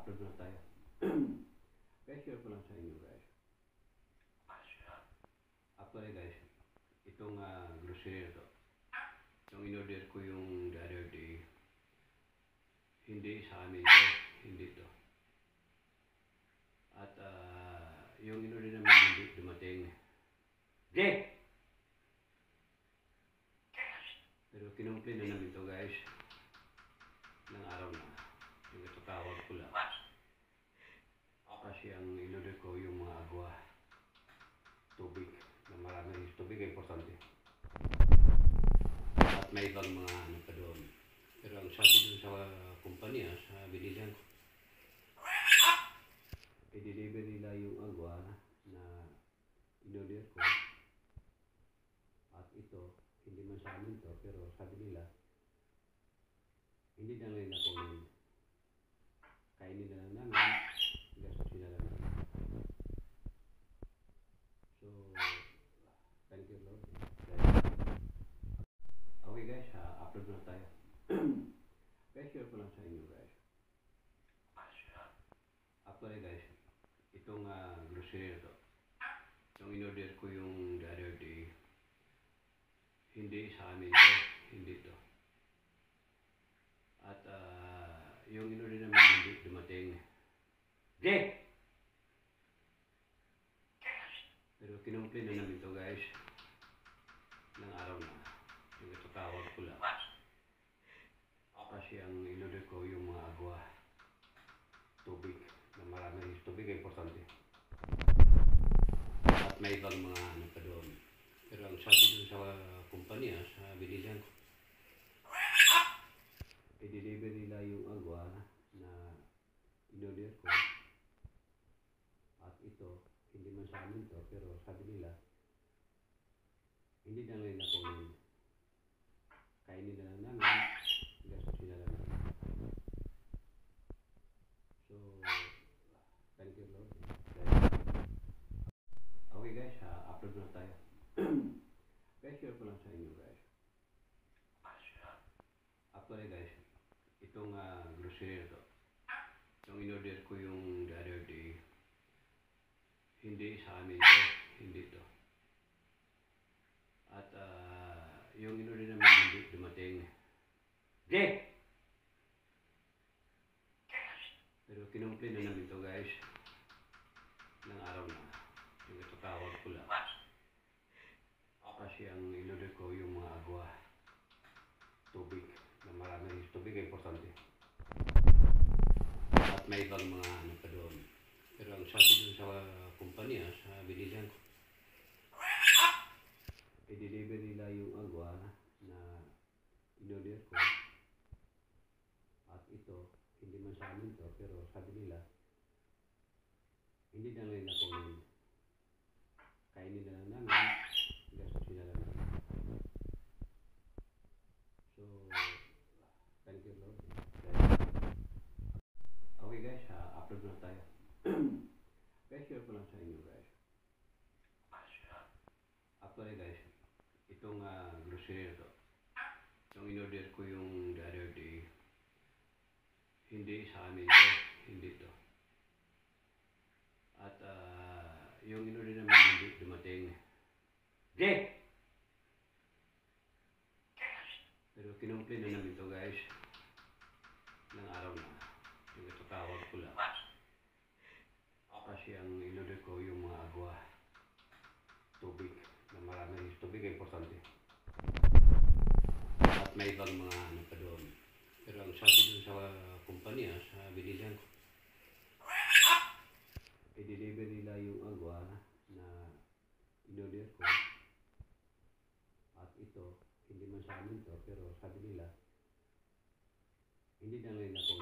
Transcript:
upload na tayo. Guys, share ko lang sa inyo guys. Actually guys, itong grocery na to, yung in-order ko yung the other day, hindi sa amin to, hindi to. At yung in-order namin hindi dumating. Pero kinumplin na namin to guys, ng araw na. Yung ito tawag ko lang. Kasi ang in-order ko yung mga agwa, tubig, na maraming tubig ay importante. At may ibang mga ano pa doon. Pero ang sabi doon sa kumpanya, sa bilisan ko, i-deliver nila yung agwa na in-order ko. At ito, hindi man sa amin to, pero sabi nila, hindi na nila kunin. Kainin na lang namin, gastusin na lang namin. So, thank you Lord. Okay guys, upload na tayo. Guys, share ko lang sa inyo guys. Actually guys, itong grocery na to, yung in-order ko yung the other day, hindi sa amin to, hindi to. At yung in-order namin hindi dumating. Pero kinumplin na namin to guys, ng araw na. Yung ito tawag ko lang. Kasi ang in-order ko yung mga agwa, tubig, na maraming tubig ay importante. At may ibang mga ano pa doon. Pero ang sabi doon sa kumpanya, sa bilisan ko, i-deliver nila yung agwa na in-order ko. At ito, hindi man sa amin to, pero sabi nila, hindi na nila kunin. Kainin na lang namin, gastusin na lang namin. So, thank you Lord. Okay guys, upload na tayo. Guys, share ko lang sa inyo guys. Actually guys, itong grocery na to, yung in-order ko yung the other day, hindi sa amin to, hindi to. At yung in-order namin hindi dumating. Pero kinumplin na namin to guys, ng araw na. Yung ito tawag ko lang. Kasi ang in-order ko yung mga agwa, tubig, na maraming tubig ay importante. At may ibang mga ano pa doon. Pero ang sabi doon sa kumpanya, sa bilisan ko, i-deliver nila yung agwa na in-order ko. At ito, hindi man sa amin to, pero sabi nila, hindi na nila kunin. Kainin na lang namin, gastusin na lang namin. So, thank you Lord. Okay guys, upload na tayo. Guys, share ko lang sa inyo guys. Actually guys, itong grocery na to, yung in-order ko yung the other day, hindi sa amin to, hindi to. At yung in-order namin hindi dumating. Pero kinumplin na namin to guys, ng araw na. Yung ito tawag ko lang. Kasi ang in-order ko yung mga agwa, tubig, na maraming tubig ay importante. At may ibang mga ano pa doon. Pero ang sabi doon sa kumpanya, sa bilisan ko, i-deliver nila yung agwa na in-order ko. At ito, hindi man sa amin to, pero sabi nila, hindi na nila kunin.